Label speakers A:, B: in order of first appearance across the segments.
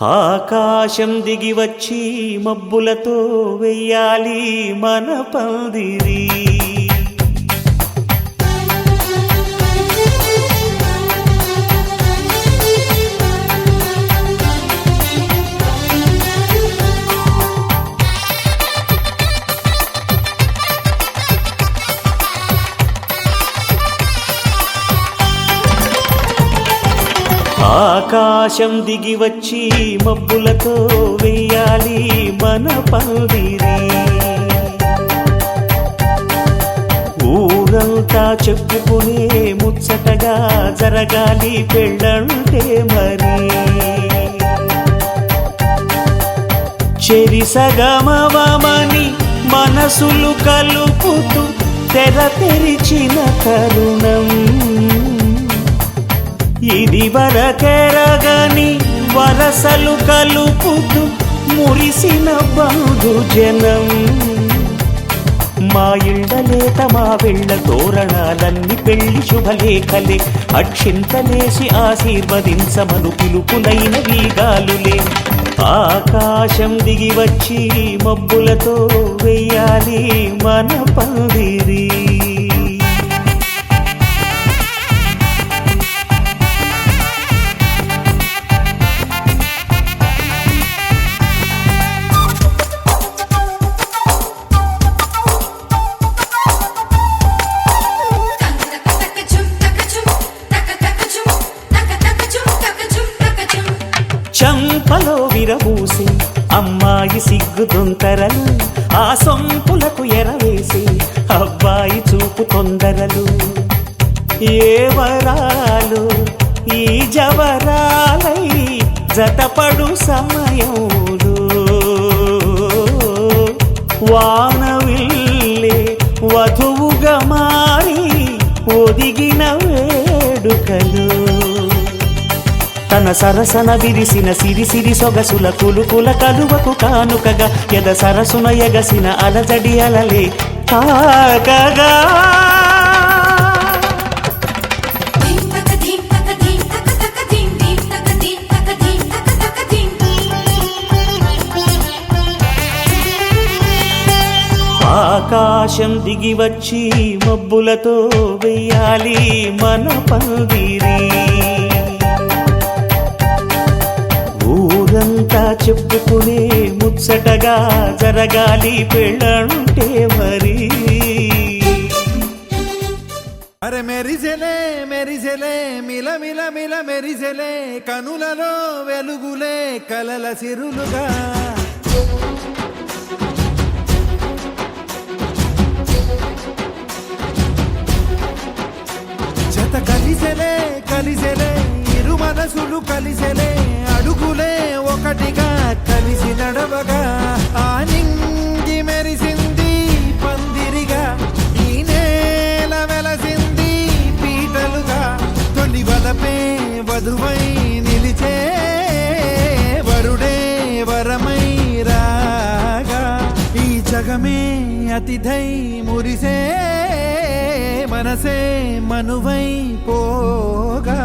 A: ఆకాశం దిగి వచ్చి మబ్బులతో వెయ్యాలి మన పందిరి. ఆకాశం దిగి వచ్చి మబ్బులతో వెయ్యాలి మన పందిరి. ఊరంతా చెప్పుకునే ముచ్చటగా జరగాలి పెళ్ళంటే మరి. చెరిసగమవమని మనసులు కలుపుతూ తెర తెరిచిన తరుణం ఇది వరకెరగని వరసలు కలుపుతూ మురిసిన బంధుజనం. మా ఇళ్ళలేత మా వెళ్ళ తోరణాలన్నీ పెళ్లి శుభలేఖలే. అక్షింతలేసి ఆశీర్వదించమను పిలుపులైన వీగాలులే. ఆకాశం దిగి వచ్చి మబ్బులతో వెయ్యాలి మన పందిరి. చంపలో విరబూసి అమ్మాయి సిగ్గు దొంతరలు, ఆ సొంపులకు ఎరవేసి అబ్బాయి చూపు తొందరలు. ఏ వరాలు ఈ జవరాలై జతపడు సమయంలో వానవిల్లే వధువుగా మారి ఒదిగిన వేడుకలు. తన సరసన విరిసిన సిరిసిరి సొగసుల కులుకుల కలువకు కానుకగా ఎద సరసున ఎగసిన అలజడి అలలే తాకగా. ఆకాశం దిగి వచ్చి మబ్బులతో వెయ్యాలి మన పందిరి. ఊరంతా చెప్పుకునే ముచ్చటగా జరగాలి పెళ్ళంటే మరి.
B: అరే మెరిసెలే మెరిసెలే మిల మిల మిల మెరిసెలే కనులలో వెలుగులే కలల సిరులుగా. జత కలిసెలే కలిసెలే ఇరు మనసులు కలిసెలే అడుగులే ఒకటిగా కలిసి నడవగా. ఆ నింగి మెరిసింది పందిరిగా, ఈ నేల వెలసింది పీటలుగా. తొలి వలపే వధువై నిలిచే వరుడే వరమై రాగా. ఈ జగమే అతిథై మురిసే మనసే మనువై పోగా.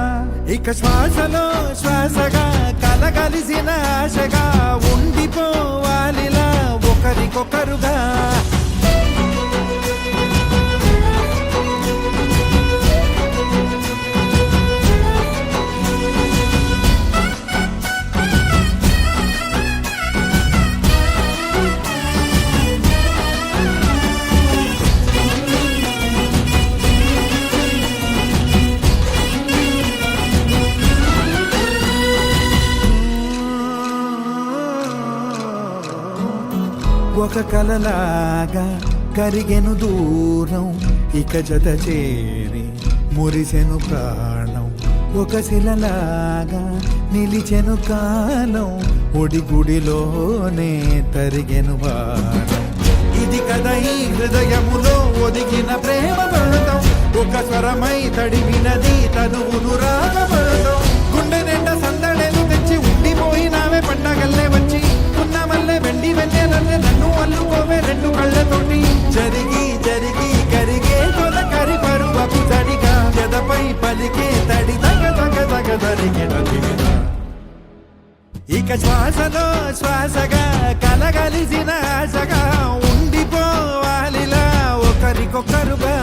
B: ఇక శ్వాసలో శ్వాసగా కలగలిసిన ఆశగా ఉండిపోవాలిలా ఒకరికొకరుగా. ఒక కలలాగా కరిగెను దూరం, ఇక జత చేరి మురిసెను ప్రాణం. ఒక శిలలాగా నిలిచెను కాలం, ఒడిగుడిలోనే తరిగెను వారం. ఇది కదా ఈ హృదయములో ఒదిగిన ప్రేమ పడతాం. ఒక స్వరమై తడివినది తనువును రాగపడతాం. గుండె నిండా సందడేలు తెచ్చి ఉండిపోయినావే పండగల్లే వచ్చి. ఉన్నమల్లే వెండి వెన్నెలల్లే నన్ను అల్లుకోవే రెండు కళ్ళతోటి. జరిగి జరిగి కరిగే తొల కరి పరువపు తడిగా ఎదపై పలికే తడి తగ తగ తగ తరిగిన ఇక శ్వాసలో శ్వాసగా కలగలిసిన ఆశగా ఉండిపోవాలిలా ఒకరికొకరుగా.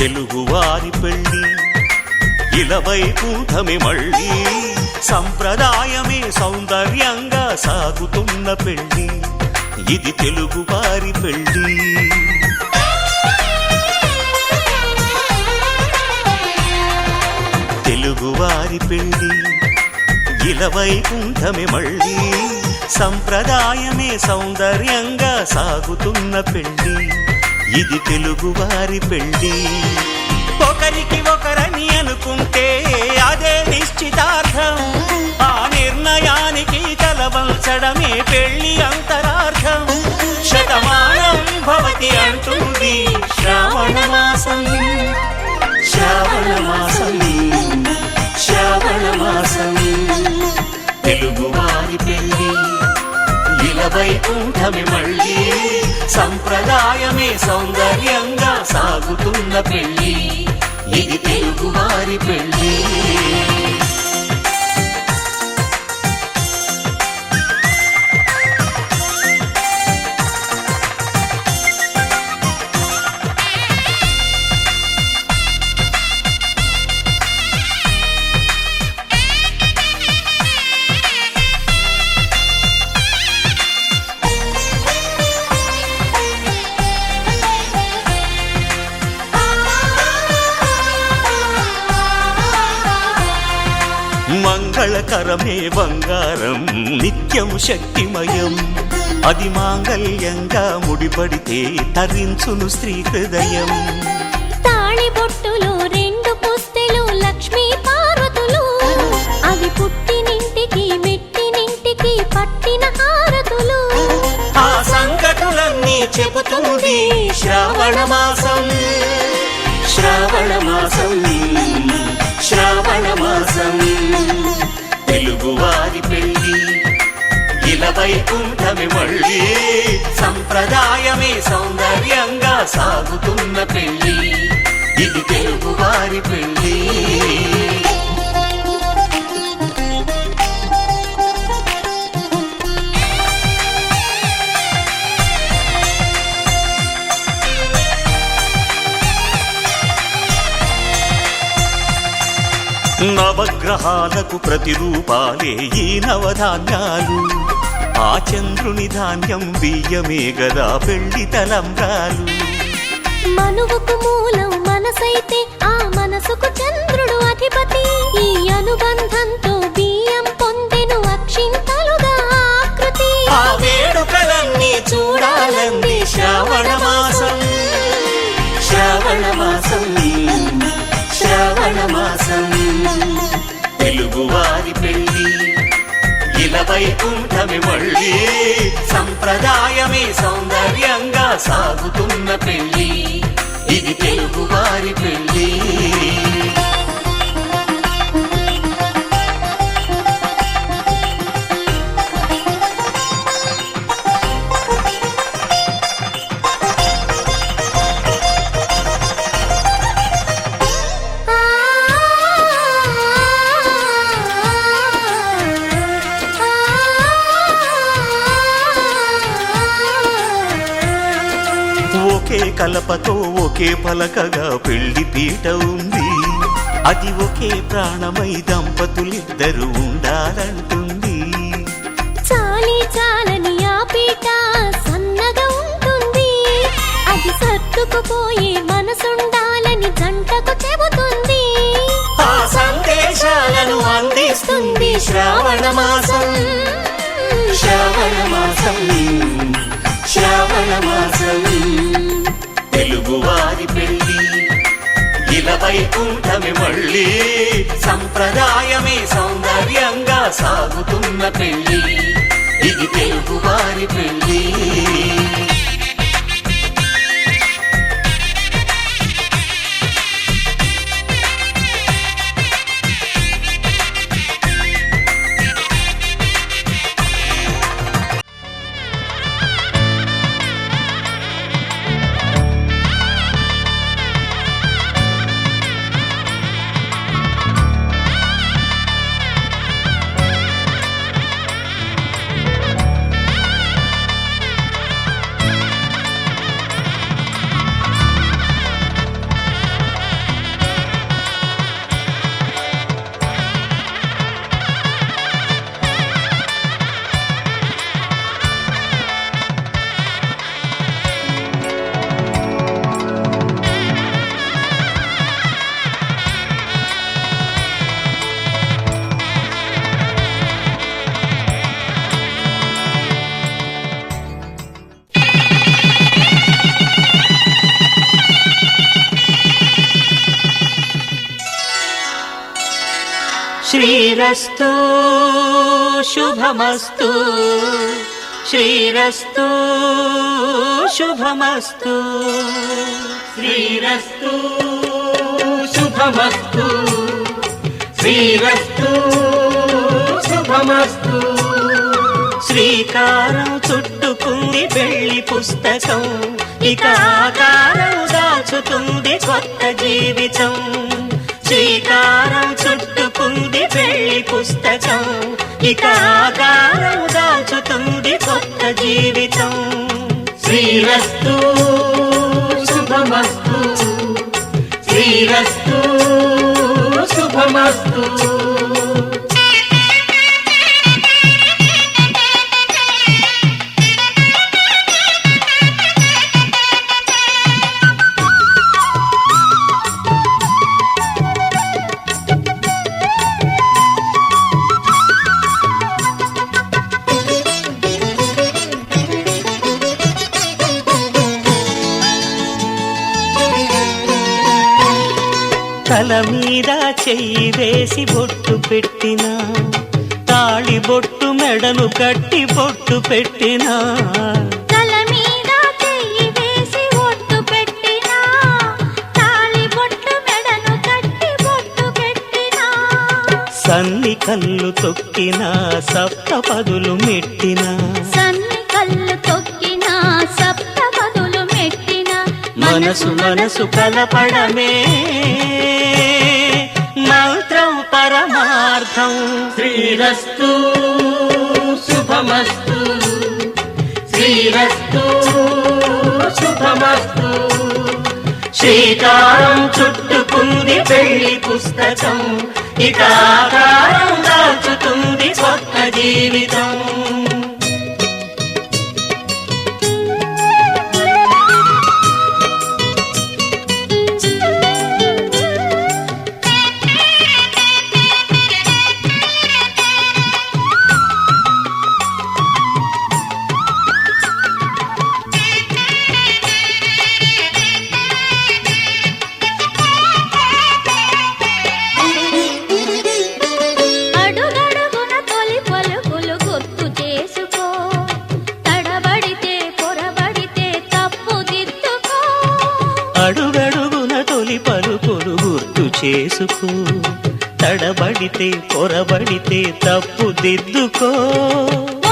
A: తెలుగువారి పెళ్ళి ఇలవైకుంఠమి మళ్ళీ సంప్రదాయమే సౌందర్యంగా సాగుతున్న పెళ్ళి ఇది తెలుగువారి పెళ్ళి. తెలుగువారి పెళ్ళి ఇలవైకుంఠమి మళ్ళీ సంప్రదాయమే సౌందర్యంగా సాగుతున్న పెళ్ళి ఇది తెలుగువారి పెళ్ళి. ఒకరికి ఒకరని అనుకుంటే అదే నిశ్చితార్థం, ఆ నిర్ణయానికి తలవంచడమే పెళ్ళి అంతరార్థం. శతమానం భవతి అంటుంది శ్రావణ మాసం, శ్రావణ మాసం, శ్రావణ మాసం. తెలుగువారి పెళ్ళి ఇలవైకుంఠమి మళ్ళీ సంప్రదాయమే సౌందర్యంగా సాగుతున్న పెళ్ళి ఇది తెలుగువారి పెళ్ళి. మంగళకరమే బంగారం నిత్యం శక్తిమయం, అది మాంగళ్యంగా ముడిపడితే తరించును స్త్రీ హృదయం.
C: తాళిబొట్టులు రెండు పుస్తెలు లక్ష్మీ పార్వతులు, అవి పుట్టినింటికి మెట్టినింటికి పట్టిన హారతులు.
A: ఆ సంగతులన్నీ చెబుతుంది శ్రావణ మాసం, శ్రావణ మాసం, శ్రావణ మాసం. తెలుగువారి పెళ్ళి ఇలవైకుంఠమి మళ్ళీ సంప్రదాయమే సౌందర్యంగా సాగుతున్న పెళ్ళి ఇది తెలుగువారి పెళ్ళి. నవగ్రహాలకు ప్రతిరూపాలే ఈ నవధాన్యాలు, ఆ చంద్రుని ధాన్యం బియ్యమే గదా పెళ్లి తలంబ్రాలు.
C: మనువుకు మూలం మనసైతే ఆ మనసుకు చంద్రుడు అధిపతి, ఈ అనుబంధంతో బియ్యం పొందెను అక్షింతలుగా ఆకృతి.
A: ఆ వేడుకలన్నీ చూడాలంది శ్రావణ మాసం, శ్రావణ మాసం, శ్రావణ మాసం. తెలుగువారి పెళ్ళి ఇలవైకుంఠమి మళ్ళీ సంప్రదాయమే సౌందర్యంగా సాగుతున్న పెళ్ళి ఇది తెలుగువారి పెళ్ళి. ఒకే కలపతో ఒకే పలకగా పెళ్లి పీట ఉంది, అది ఒకే ప్రాణమై దంపతులిద్దరు ఉండాలంటుంది.
C: చాలి చాలని ఆ పీట సన్నగా సర్దుకుపోయే మనసుండాలని జంటకు చెబుతుంది.
A: ఆ సందేశాలను అందిస్తుంది శ్రావణ మాసం. శ్రావణ మాసం, శ్రావణ మాసం. తెలుగువారి పెళ్ళి ఇలా వైకుంఠమే మళ్ళీ, సంప్రదాయమే సౌందర్యంగా సాగుతున్న పెళ్ళి, ఇది తెలుగువారి పెళ్ళి. శ్రీరస్తు శుభమస్తు, శ్రీరస్తు శుభమస్తు, శ్రీరస్తు శుభమస్తు, శ్రీరస్తు శుభమస్తు. శ్రీకారం చుట్టుకుంది పెళ్లి పుస్తకం, ఇక ఆకారం దాచుతుంది కొత్త జీవితం. శ్రీకారం చుట్టుకుంది పెళ్లి పుస్తకం, ఇక ఆకారం దాచుతుంది కొత్త జీవితం. శ్రీరస్తు శుభమస్తు, శ్రీరస్తు శుభమస్తు. తల మీద చెయ్యి వేసి బొట్టు పెట్టినా, తాళి బొట్టు మెడను కట్టి బొట్టు పెట్టినా,
C: తల మీద చెయ్యి వేసి బొట్టు పెట్టినా, తాళి బొట్టు మెడను కట్టి బొట్టు పెట్టినా,
A: సన్ని కళ్ళు తొక్కినా సప్తపదులు మెట్టినా,
C: సన్ని కళ్ళు తొక్కినా సప్తపదులు మెట్టినా,
A: మనసు మనసు కలపడమే మంత్రం పరమార్థం. శ్రీరస్తు శుభమస్తు, శ్రీరస్తు శుభమస్తు. శ్రీకారం చుట్టుకుంది పెళ్లి పుస్తకం, ఇక ఆకారం దాచుతుంది కొత్త జీవితం. అడుగడుగున తొలి పలుకులు గుర్తు చేసుకో, తడబడితే పొరబడితే తప్పు దిద్దుకో.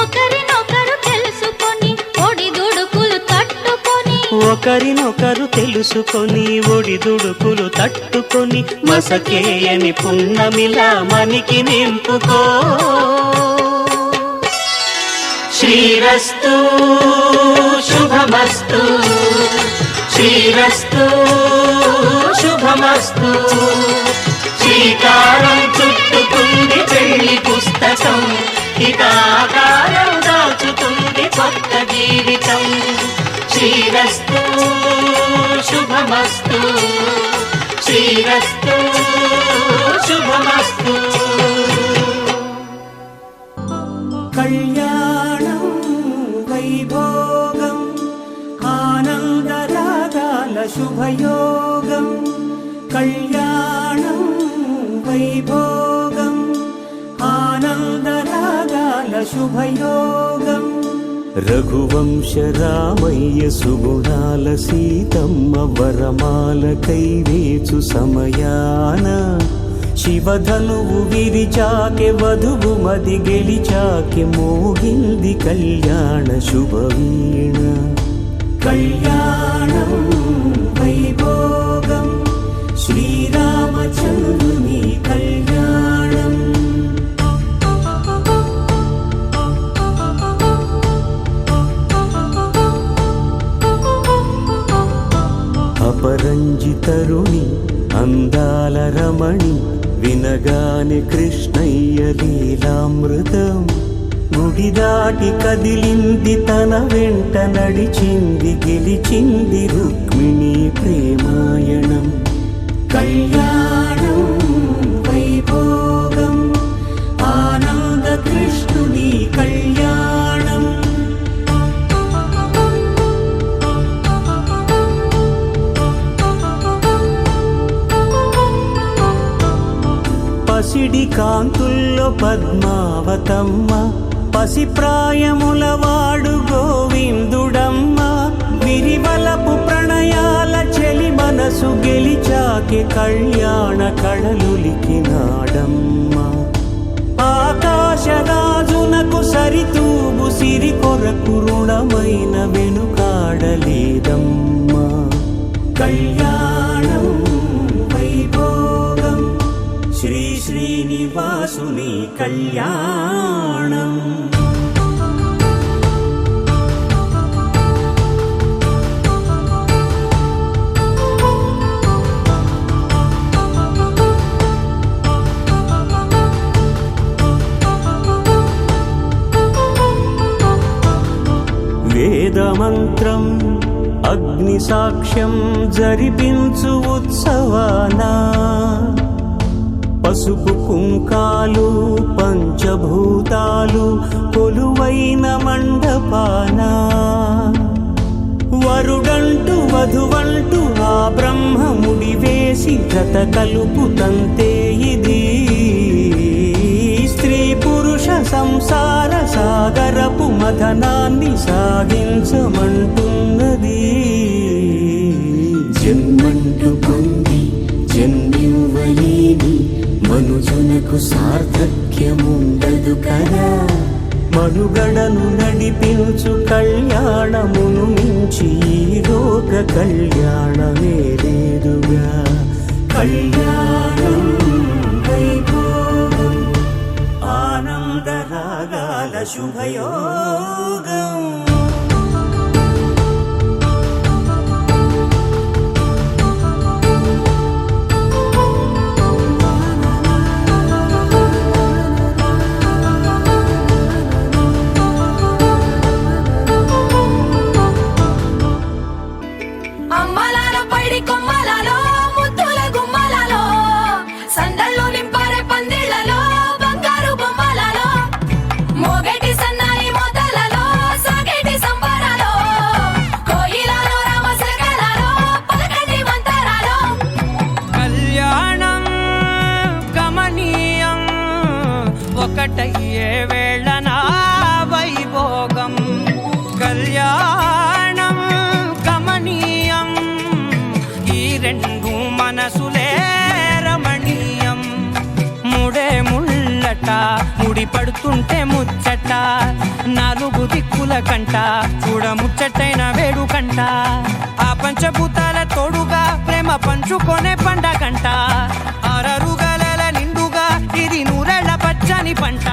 C: ఒకరినొకరు తెలుసుకొని ఒడిదుడుకులు తట్టుకొని,
A: ఒకరినొకరు తెలుసుకొని ఒడిదుడుకులు తట్టుకొని, మసకేయని పున్నమిలా మనికి నింపుకో. శ్రీరస్తు శుభమస్తు, శ్రీరస్తు శుభమస్తు. శ్రీకారం చుట్టుకుంది పెళ్లి పుస్తకం, ఇక ఆకారం దాచుతుంది కొత్త జీవితం. శ్రీరస్తు శుభమస్తు శ్రీరస్తు శుభమస్తు.
D: కళ్యాణం వైభోగం ఆనందరాగాల శుభయోగం. కళ్యాణం వైభోగం ఆనందరాగాల శుభయోగం. రఘువంశ రామయ్య సుగుణాల సీతమ్మ వరమాల కైవేచు సమయాన శివధనువు విరిచాకె వధువు మది గెలిచాకె మోగింది కళ్యాణ శుభవీణ. కళ్యాణం వైభోగం శ్రీరామచంద్రుని కళ్యాణం. అపరంజితరుణి అందాల రమణి వినగానే కృష్ణయ్య లీలామృతం. గుడి దాటి కదిలింది తన వెంట నడిచింది గెలిచింది రుక్మిణి ప్రేమాయణం. కళ్యాణం వైభోగం ఆనంద కృష్ణుని కళ్యాణం. పసిడి కాంతుల్లో పద్మావతమ్మ పసిప్రాయముల వాడు గోవిందుడమ్మ. విరివలపు ప్రణయాల చెలి మనసు గెలిచాకే కళ్యాణ కళలులికినాడమ్మ. ఆకాశరాజునకు సరితూగు సిరి కొరకు రుణమైన వెనుకాడలేదమ్మా. కళ్యాణం వైభోగం శ్రీ శ్రీనివాసుని కళ్యాణం. వేదమంత్రం అగ్ని సాక్ష్యం జరిపించు ఉత్సవానా. పసుపు కుంకాలు పంచభూతాలు కొలువైన మండపాన. వరుడంటూ వధువంటూ ఆ బ్రహ్మముడి వేసి జత కలుపుతంతే ఇది. స్త్రీ పురుష సంసార సాగరపు మథనాన్ని సాగించమంటున్నది. జన్మంటూ పొంది జన్మివ్వలేని మనుజునకు సార్థక్యముండదు కదా. మనుగడను నడిపించు కళ్యాణమును మించి ఈ లోక కళ్యాణమే లేదుగా. కళ్యాణం వైభోగం ఆనందరాగాల శుభయోగం.
E: అమ్మలాల పైడి కొమ్మలలో ముద్దుల గుమ్మలలో సందళ్ళు నింపారే పందిళ్లలో బంగారు బొమ్మలలో మోగేటి సన్నాయి మొదలలో సాగేటి సంబరాలో కోయిలలో రామశకలలో పలకండి మంతరాలో.
D: కళ్యాణం గమనీయం ఒకటయ్యే వేళ నా వైభోగం. కళ్యాణం గమనీయం ఈ రెండు మనసులే రమణీయం. ముడే ముళ్ళట ముడి పడుతుంటే ముచ్చట నాలుగు దిక్కుల కంట చూడ ముచ్చటైన వేడుకంట. ఆ పంచభూతాల తోడుగా ప్రేమ పంచుకొనే పండగంట. అరరుగలల నిండుగా ఇది నూరెళ్ళ పచ్చని పంట.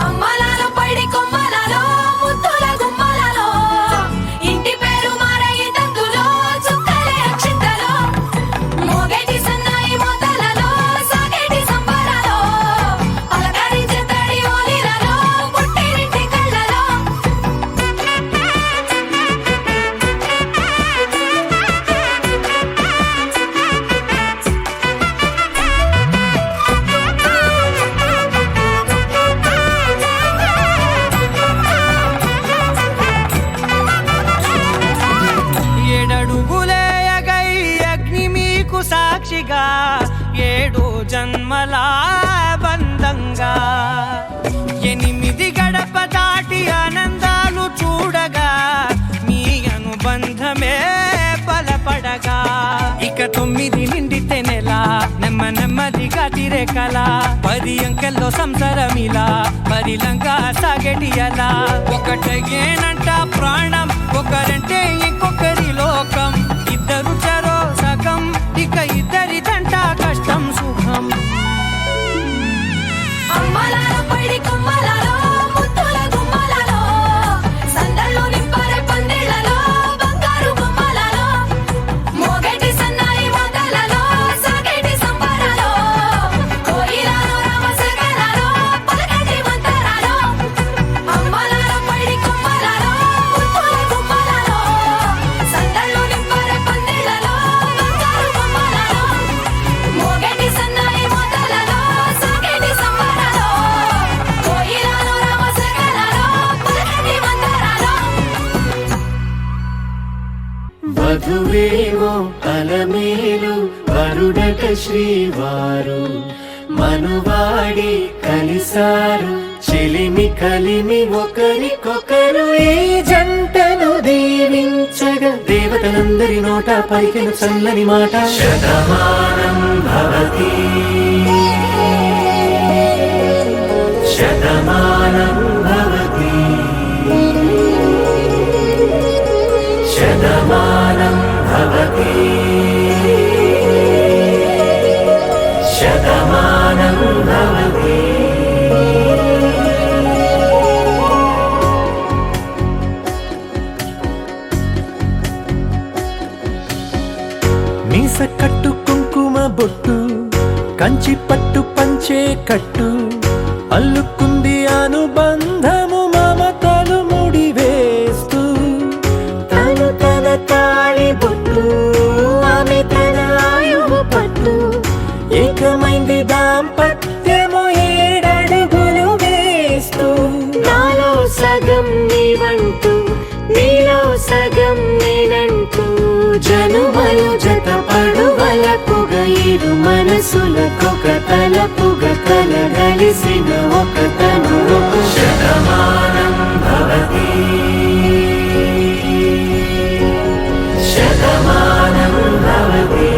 E: అమ్మలాల పైడి కొమ్మలలో ముద్దుల గుమ్మలలో ఇంటి పేరు మారయి తందులో చుక్కలే అక్షింతలో మోగేటి సన్నాయి మొదలలో సాగేటి సంబరాలో పలకరించే తడి ఓలిలలో పుట్టినింటి కళ్ళలో.
D: సాక్షిగా 7 జన్మల బంధంగా 8 గడప దాటి ఆనందాలు చూడగా మీ అనుబంధమే బలపడగా ఇక 9 నిండితే నెల నెమ్మదిగా తిరే కల 10 అంకెల్లో సంసారమిలా పరిలంగా సాగటి అలా ఒకటేనంట ప్రాణం ఒకరంటే ఇంకొకరి లోకం ఇద్దరు చరో సగం ఇక ఇద్దరిదంట కష్టం సుఖం
E: అమ్మలాలో పడి కొమ్మలాలో ముత్తుల గుమ్మలాలో సందళ్ళు నింపరే పందిళ్ళలో బంగారు గుమ్మలాలో మోగేటి సన్నాయి మోతలలో సాగేటి సంబరాలో కోయిలాలో రామసగలాలో పలకటి మంతరాలో అమ్మలాలో పడి కొమ్మలాలో ముత్తుల గుమ్మలాలో సందళ్ళు నింపరే పందిళ్ళలో బంగారు గుమ్మలాలో మోగేటి సన్నాయి మోతలలో సాగేటి సంబరాలో కోయిలాలో రామసగలాలో పలకటి మంతరాలో
A: వధువేమో అలమేలు వరుడట శ్రీవారు మనువాడి కలిసారు చెలిమి కలిమి ఒకరికొకరు ఈ జంటను దీవించగా దేవతలందరి నోట పలికిన చల్లని మాట శతమానం భవతి శతమానం భవతి శతమానం భవతి శతమానం భవతి మీస కట్టు కుంకుమ బొట్టు కంచి పట్టు పంచే కట్టు అల్లుకుంది అనుబంధము మమతలు ముడివేస్తూ తను తన తాళి బొట్టు ఆమె తన ఆయువు పట్టు ఏకమైంది దాంపత్యము 7 అడుగులు వేస్తూ నాలో సగం నీవంటూ నీలో సగం నేనంటూ జనుమలు జత పడువలపుగా 7 మనసులకొక తలపుగా కలగలిసిన ఒక తను శతమానం భవతి శతమానం భవతి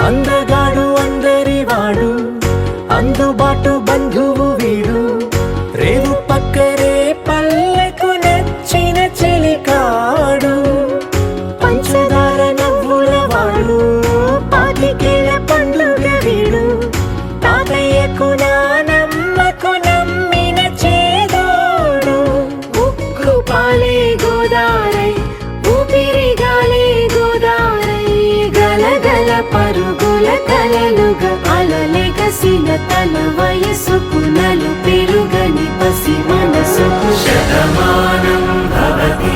A: అందగాడు అందరివాడు అందుబాటు బంధువు వీడు రేవు పక్కరే పల్లెకు నచ్చిన చెలికాడు పంచదార నవ్వుల వాడు 25 పండుగ వీడు తాతయ్యకు నానమ్మకు నమ్మిన చేదోడు ఉక్కు పాలే గోదారై ఊపిరి గాలే గోదారై గలగల పరుగుల కలలుగా అలలెగసిన తన వయసుకు నలు పెరుగని పసి మనసుకు శతమానం భవతి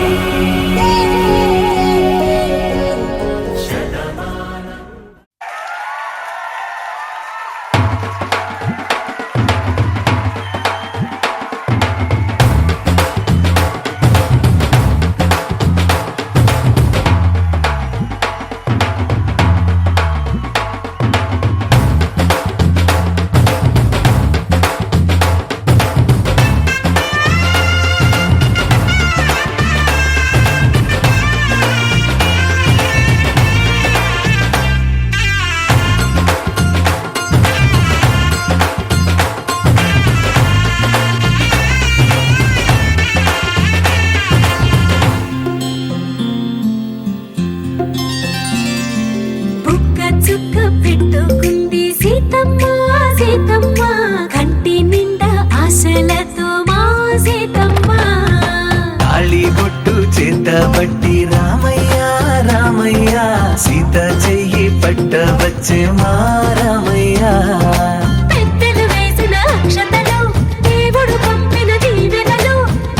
A: బట్టి రామయ్య రామయ్య సీత చెయ్యి పట్టవచ్చు
F: వచ్చే మారమయ్యా
E: పెద్దలు వేసిన అక్షతలు దేవుడు పంపిన దీవెనలు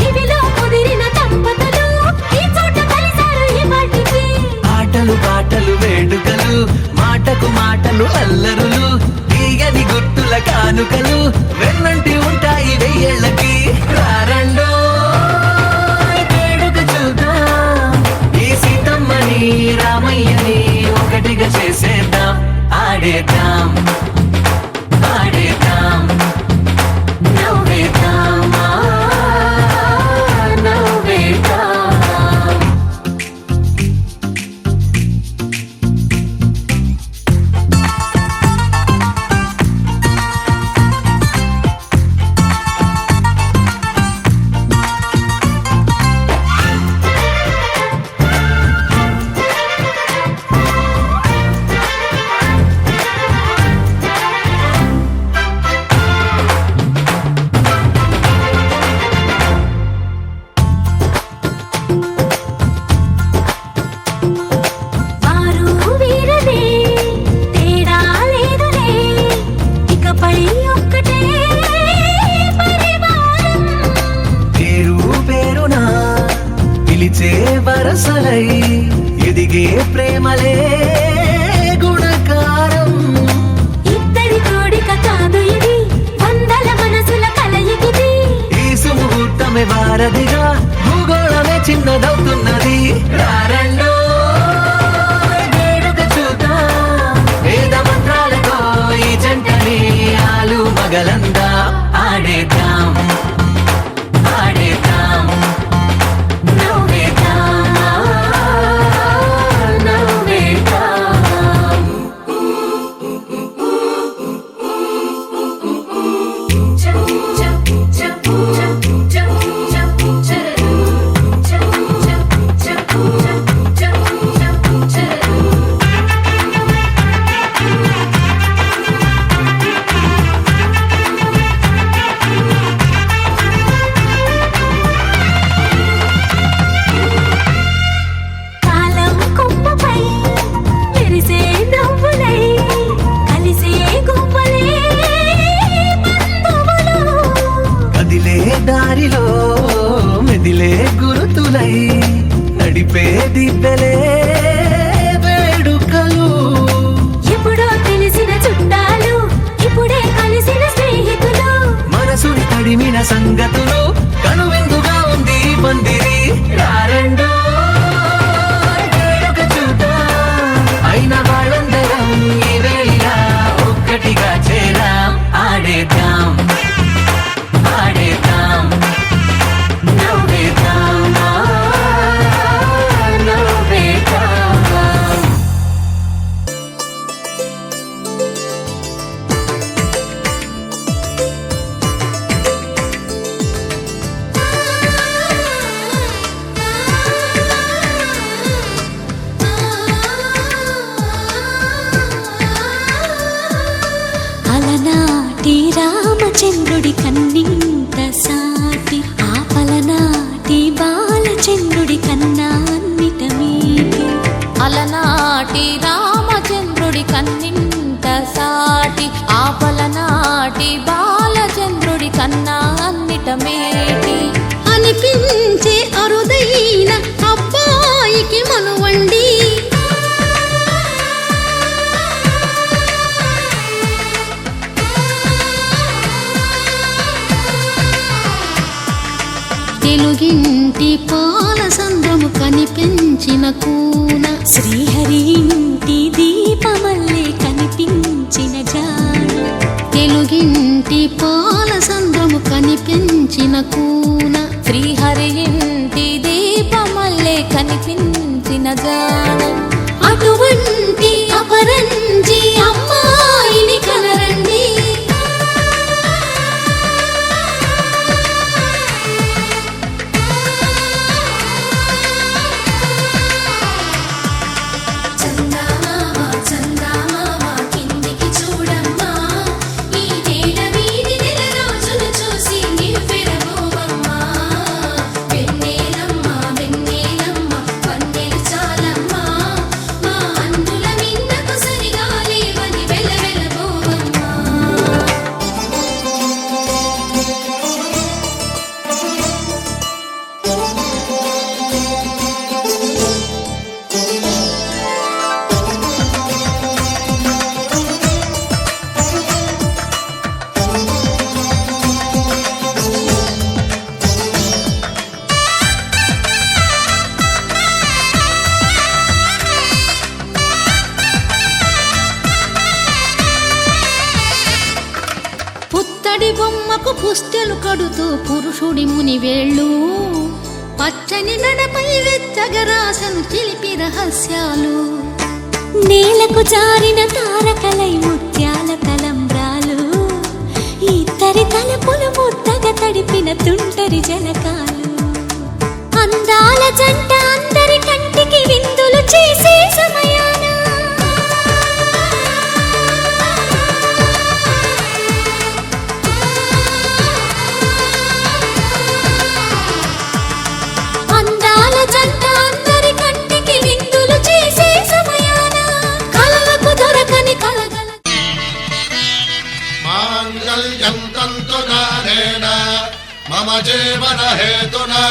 E: ఇవిలో కుదిరిన దంపతులు ఈ చోట కలిసారు ఈ వాటికి
F: ఆటలు పాటలు వేడుకలు మాటకు మాటలు అల్లరులు తీయని గుర్తుల కానుకలు వెన్నంటి ఉంటాయి వెయ్యేళ్ళకి రారండో వేడుక చూద్దాం ఈ సీతమ్మని రామయ్యని ఒకటిగా చేసేద్దాం ఆడేద్దాం ఆడేద్దాం నవ్వేద్దాం నవ్వేద్దాం
E: వారు వీరలే తేడా లేదులే ఇకపై ఒక్కటే పరివారం
F: పేరు పేరునా పిలిచే వరసలై ఎదిగే ప్రేమలే గుణకారం
E: ఇద్దరి కోడిక కాదు ఇది వందల మనసుల కలయికిది
F: ఈ సుముహూర్తమే వారధిగా భూగోళమే చిన్నదవుతున్నది రారండో వేడుక చూద్దాం వేద మంత్రాలతో ఈ జంటని ఆలు మగలందా ఆడేద్దాం ఆడేద్దాం నవ్వేద్దాం నవ్వేద్దాం
E: కాలం కొమ్మపై మెరిసే నవ్వులై కలిసే గువ్వలే బంధువులు
F: కదిలే దారిలో మెదిలే గురుతులై నడిపే దిబ్బెలే వేడుకలు
E: ఎప్పుడో తెలిసిన చుట్టాలు ఇప్పుడే కలిసిన స్నేహితులు
F: మనసుని తడిమిన సంగతులు కనువిందుగా ఉంది ఈ పందిరి రారండో వేడుక చూద్దాం అయిన వాళ్ళందరం ఈ వేళ ఒక్కటిగా చేరాం ఆడేద్దాం ఆడేద్దాం నవ్వేద్దాం నవ్వేద్దాం
E: అలనాటి రామచంద్రుడి కన్నింత సాటి ఆపలనాటి బాలచంద్రుడి కన్నా అన్నిట మీటి
C: అలనాటి రామచంద్రుడి కన్నింత సాటి ఆపలనాటి బాలచంద్రుడి కన్నా అన్నిట మేటి
E: అనిపించే అరుదైన అబ్బాయికి మనువండి తెలుగింటి పాల సంద్రము కనిపించిన కూన శ్రీహరి ఇంటి దీపమల్లే కనిపించిన జాన తెలుగింటి పాల సంద్రము కనిపించిన కూన
C: శ్రీహరి ఇంటి దీపమల్లే కనిపించిన జాన
E: అటువంటి అపరంజి అమ్మాయిని కనరండి చందమామ కిందికి చూడమ్మా ఈ నేల వీధి నెల రోజులు చూసి నివ్వెరబోవమ్మా వెన్నెలమ్మ వెన్నెలమ్మ వన్నెలు చాలమ్మా మా అందుల మిన్నకు సరిగా లేవ
C: పుస్తెలు కడుతూ పురుషుడి ముని వేళ్ళు పచ్చని గడపై వెచ్చగరాసను చిలిపి రహస్యాలు నేలకు జారిన తారకలై ముత్యాల తలంబ్రాలు ఇద్దరి తలపులు ముద్దగా తడిపిన తుంటరి జలకాలు అందాల జంట అందరి కంటికి విందులు చేసే సమయాన అందాల జంట అందరి కంటికి విందులు చేసే సమయాన కలలకు దొరకని కలగల
G: మాంగళ్యం తంతునానేన మమ జీవన హేతునా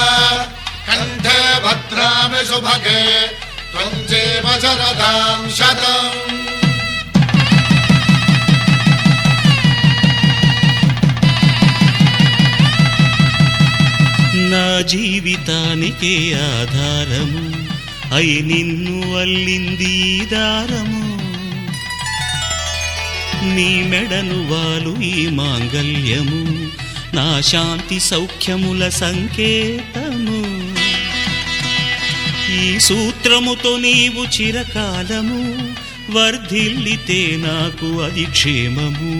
G: కంఠే భద్రామి శుభగే త్వం జీవ శరదాం శతం.
A: నా జీవితానికే ఆధారము అయి నిన్ను అల్లింది ఈ దారము నీ మెడను వాలు ఈ మాంగల్యము నా శాంతి సౌఖ్యముల సంకేతము ఈ సూత్రముతో నీవు చిరకాలము వర్ధిల్లితే నాకు అది క్షేమము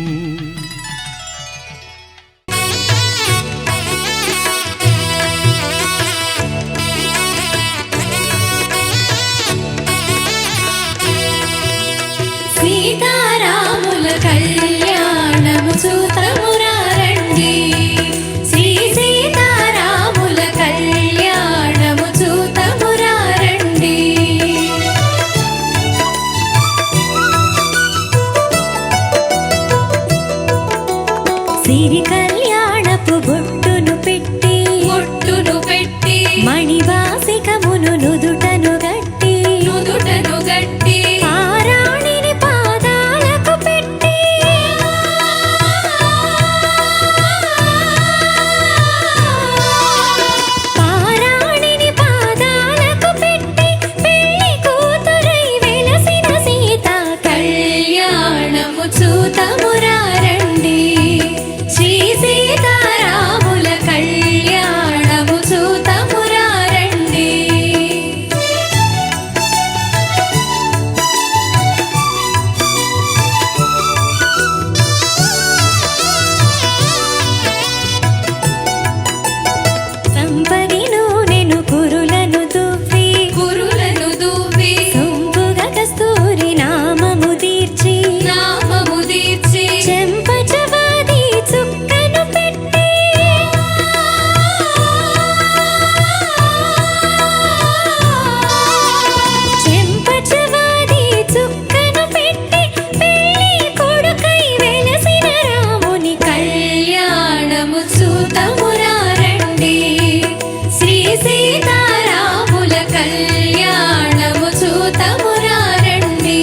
C: సీతారాముల కళ్యాణము చూతమురారండి శ్రీ సీతారాముల కళ్యాణము చూతమురారండి సిరి కళ్యాణపు బొట్టును పెట్టి మణివాసికమును నుదుటను గట్టి పారాణిని పాదాలకు పెట్టి పారాణిని పాదాలకు పెట్టి పెళ్లి కూతురై వెలసిన సీత కళ్యాణము చూతమురారండి శ్రీ సీతారాముల కళ్యాణము చూతమురారండి సంపది నూనెను కురులను దువ్వి సొంపుగా కస్తూరి నామము తీర్చి చెంపచవాది చుక్కను పెట్టి చెంపచవాది చుక్కను పెట్టి పెళ్లి కొడుకై వెలసిన రాముని కళ్యాణము చూతమురారండి శ్రీ సీతారాముల కళ్యాణము చూతమురారండి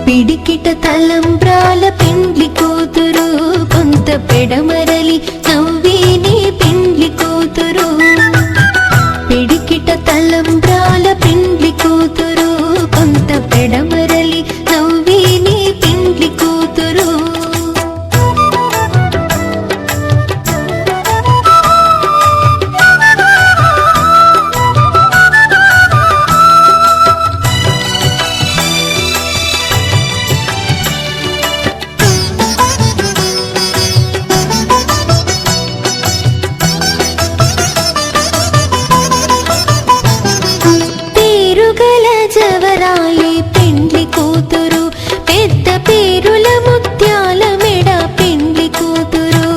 H: పిడికిట తలంబ్రాల పెండ్లి కూతురు కొంత పెడమరలి నవ్వేని పెండ్లి కూతురు పిడికిట తలంబ్రాల పెండ్లి కూతురు కొంత పెడమరలి నవ్వేని పెండ్లి కూతురు పేరుగల జవరాలి పెండ్లి కూతురు పెద్ద పేరుల ముత్యాల మెడ పెండ్లి కూతురు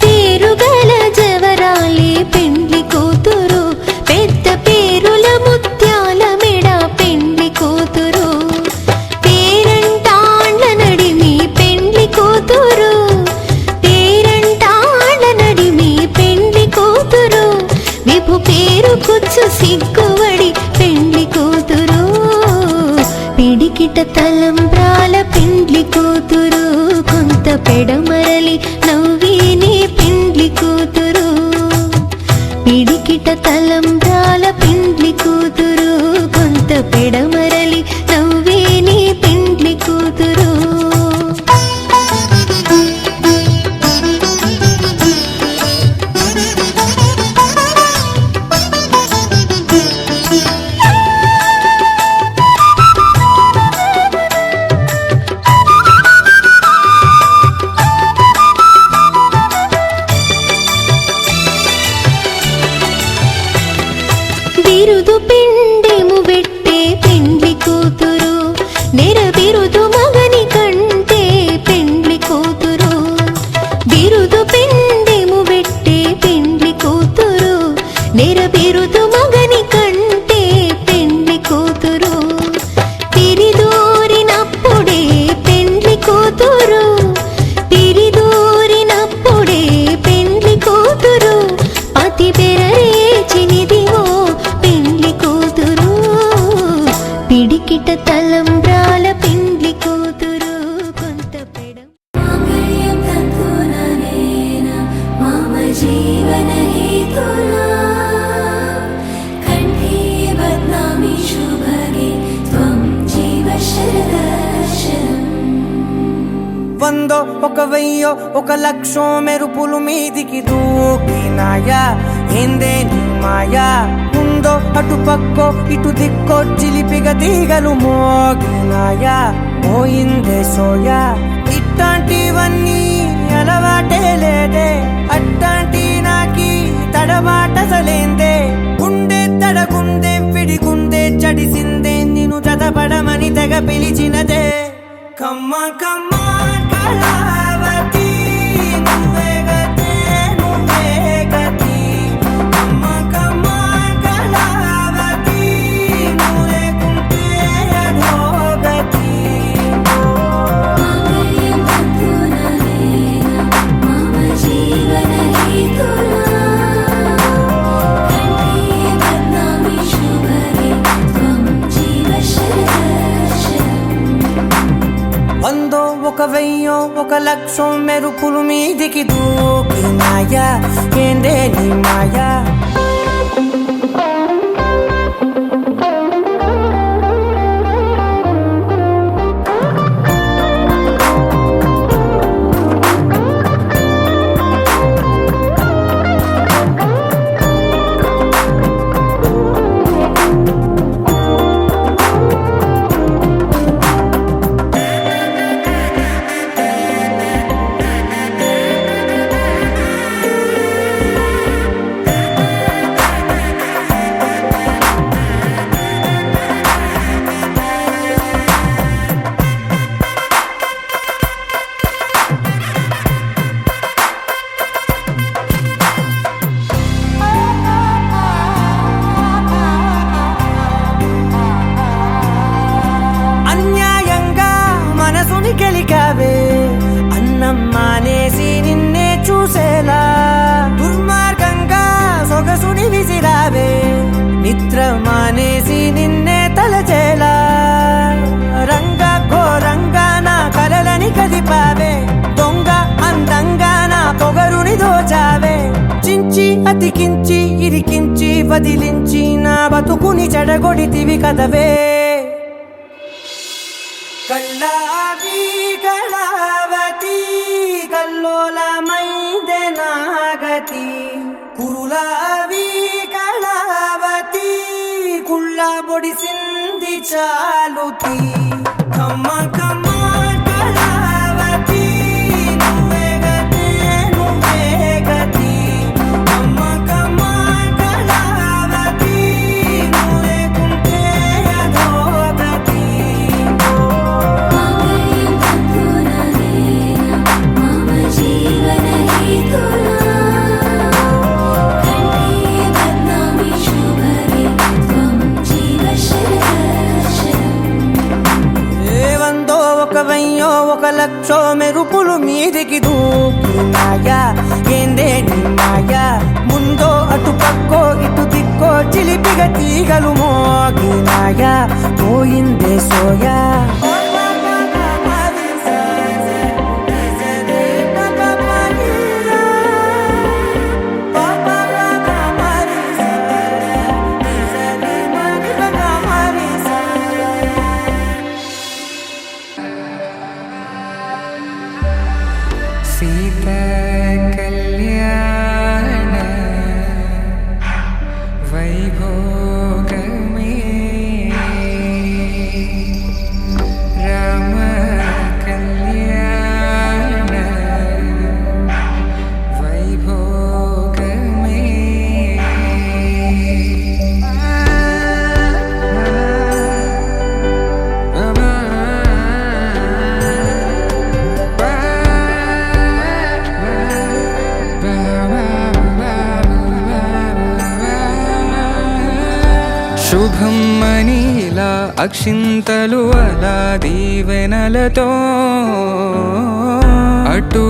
H: పేరుగల జవరాలి పెండ్లి కూతురు పెద్ద పేరుల ముత్యాల మెడ పెండ్లి కూతురు పేరంటాండ్ల నడిమి పెండ్లి కూతురు పేరంటాండ్ల నడిమి పెండ్లి కూతురు విభు పేరు కుచ్చు సిగ్గువడి పెండ్లి కూతురు పిడికిట తలంబ్రాల పెండ్లి కూతురు కొంత పెడమరలి నవ్వేని పెండ్లి కూతురు పిడికిట తలంబ్రాల
E: జీవన హేతునా కంఠే బద్నామి శుభగే త్వం జీవ శరదర్శనం.
D: వందో ఒక వెయ్యో ఒక లక్షో మెరుపులు మీదికి దూకినాయా ఏందే నీ మాయా. ముందో అటు పక్కో ఇటు దిక్కో చిలిపిగ తీగలు మోగినాయా పోయిందే సోయా. ఇట్లాంటివన్నీ అలవాటే లేదే అట్లాంటి నాకి తడబాటసలేందే. గుండె తడగుందే విడిగుండే చడిసిందే నిన్ను చదపడమని తెగ పిలిచినదే. కమ్మ కమ్మ కళావతి నువ్వే గతే నువ్వే గతి. కమ్మ కమ్మ కళావతి నువ్వు లేకుంటే అధోగతి.
E: మాంగళ్యం తంతునా మమ జీవన హేతునా కంఠే బద్నామి శుభగే త్వం జీవ శరదర్శనం.
D: వందో ఒక వెయ్యో ఒక లక్షో మెరుపులు మీదికి దూకినాయా ఏందే నీ మాయా. అన్యాయంగా మనసుని గెలికావే అన్నం మానేసి నిన్నే చూసేలా. దుర్మార్గంగా సొగసుని విసిరావే నిద్ర మానేసి నిన్నే తలచేలా. రంగా ఘోరంగా నా కలలని కదిపావే దొంగ అందంగా నా పొగరుని దోచావే. చించి అతికించి ఇరికించి వదిలించి నా బతుకుని చెడగొడితివి కదవే. కళ్ళావి కళావతి కల్లోలమైందే నాగతి. కురులావి కళావతి కుళ్ళ బొడిసింది చాలుతి. కమ్మ కమ్మ కళావతి నువ్వే గతే నువ్వే గతి. కమ్మ కమ్మ కళావతి నువ్వు లేకుంటే అధోగతి.
E: మాంగళ్యం తంతునా మమ జీవన హేతునా కంఠే బద్నామి శుభగే త్వం జీవ శరదర్శనం.
D: వందో ఒక వెయ్యో ఒక లక్షో మెరుపులు మీదికి దూకినాయా ఏందే నీ మాయా. ముందో అటు పక్కో ఇటు దిక్కో చిలిపిగ తీగలు మోగినాయా పోయిందే సోయా.
I: సీతా కళ్యాణ వైభోగమే రామ కళ్యాణ వైభోగమే. శుభం మనీలా అక్షింతలు అలా దీవెనలతో అటు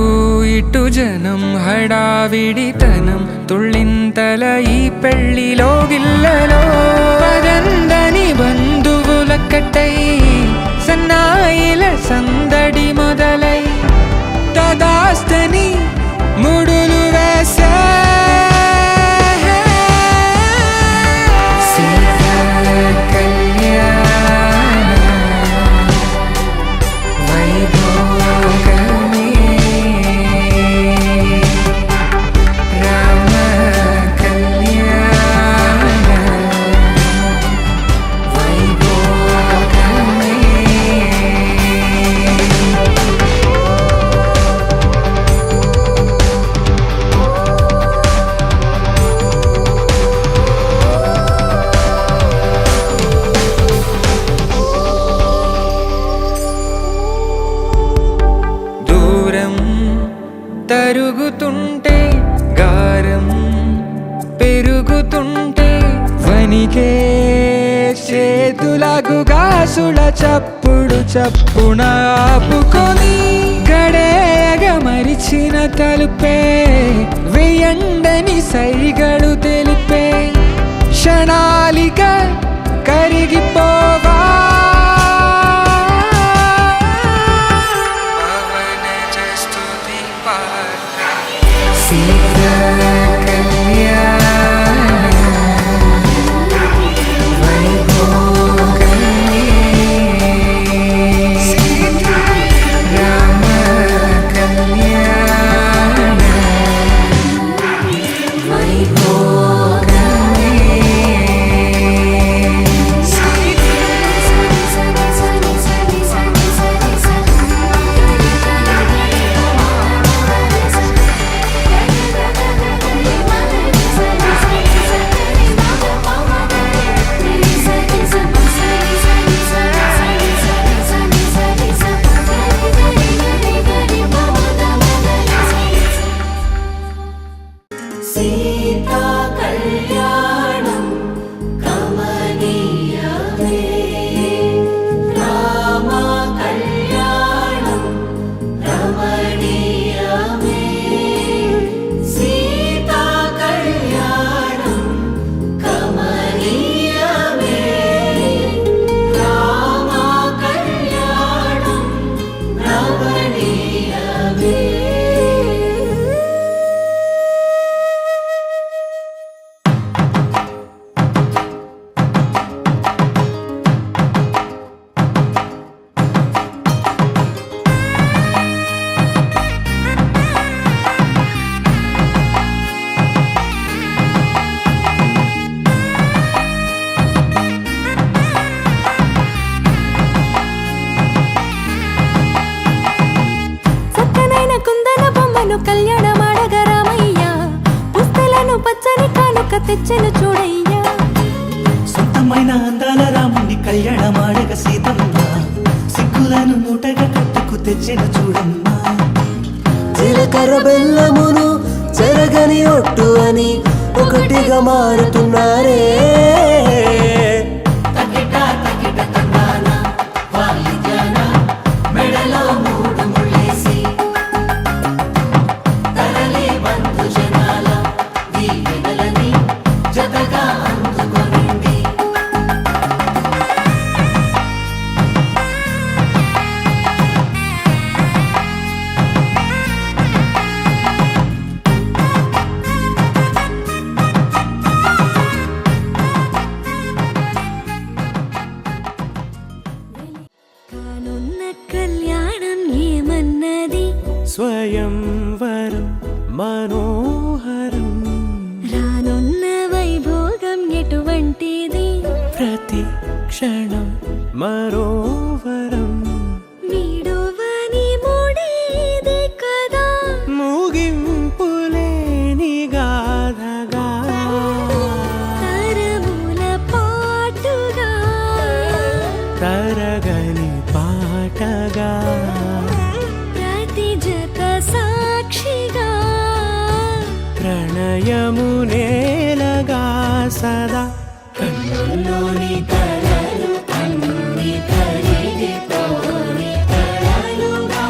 I: ఇటు జనం హడావిడితనం తుళ్ళింతల ఈ పెళ్లిలో గిల్లలో. పదందని బంధువులక్కటై సన్నాయిల సందడి మొదలై తదాస్తని ముడులు వేసే దూరం తరుగుతుంటే గారం పెరుగుతుంటే వనికే చేతులకు గాసుల చప్పుడు చప్పున ఆపుకొని గడేగ మరిచిన తలుపే వేయండని సైగడు తెలిపే క్షణాలిక కరిగిపోవా
C: తెచ్చెను చూడయ్యా
A: సొంతమైన అందాల రాముని కళ్యాణమాడగ సీతమ్మ సిగ్గులను మూటగా కట్టుకు తెచ్చెను చూడమ్మా
D: జీలకర్ర బెల్లమును చెరగని ఒట్టు అని ఒకటిగా మారుతున్నారే
A: స్వయంవరం మనోహరం
C: రానున్న వైభోగం ఎటువంటిది
A: ప్రతి క్షణం మరోవరం
C: వీడువని మూడేది కదా
A: ముగింపులేని గాథగా
C: తరముల పాటుగా
A: తరగని పాటగా
C: సాక్షిగా
A: ప్రణయము నేలగా సదా కన్నుల్లోని కలలు అన్ని కరిగిపోని కలలుగా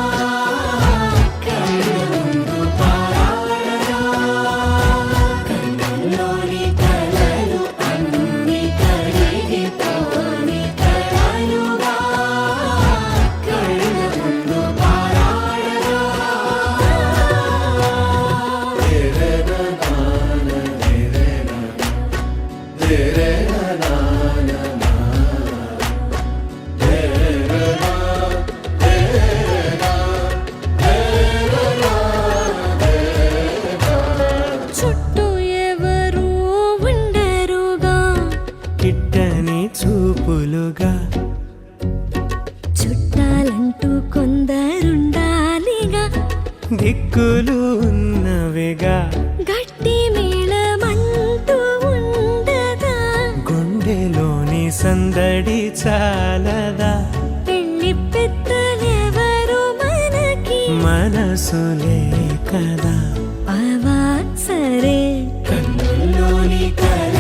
A: కన్నుందు పారాడగా కన్నుల్లోని కలలు అన్ని కరిగిపోని కలలుగా కన్నుందు
C: చుట్టూ ఎవరు ఉండరుగా
A: కిట్టని చూపులుగా
C: చుట్టాలంటూ కొందరుండాలిగా
A: దిక్కులు ఉన్నవిగా
C: గట్టి మేళమంటూ ఉండదా
A: గుండెలోని సందడి చాలదా
C: పెళ్లి పెద్దలెవరు మనకి
A: మన
D: మనసులే కదా
C: అవా సరే
D: కన్నుల్లోని కల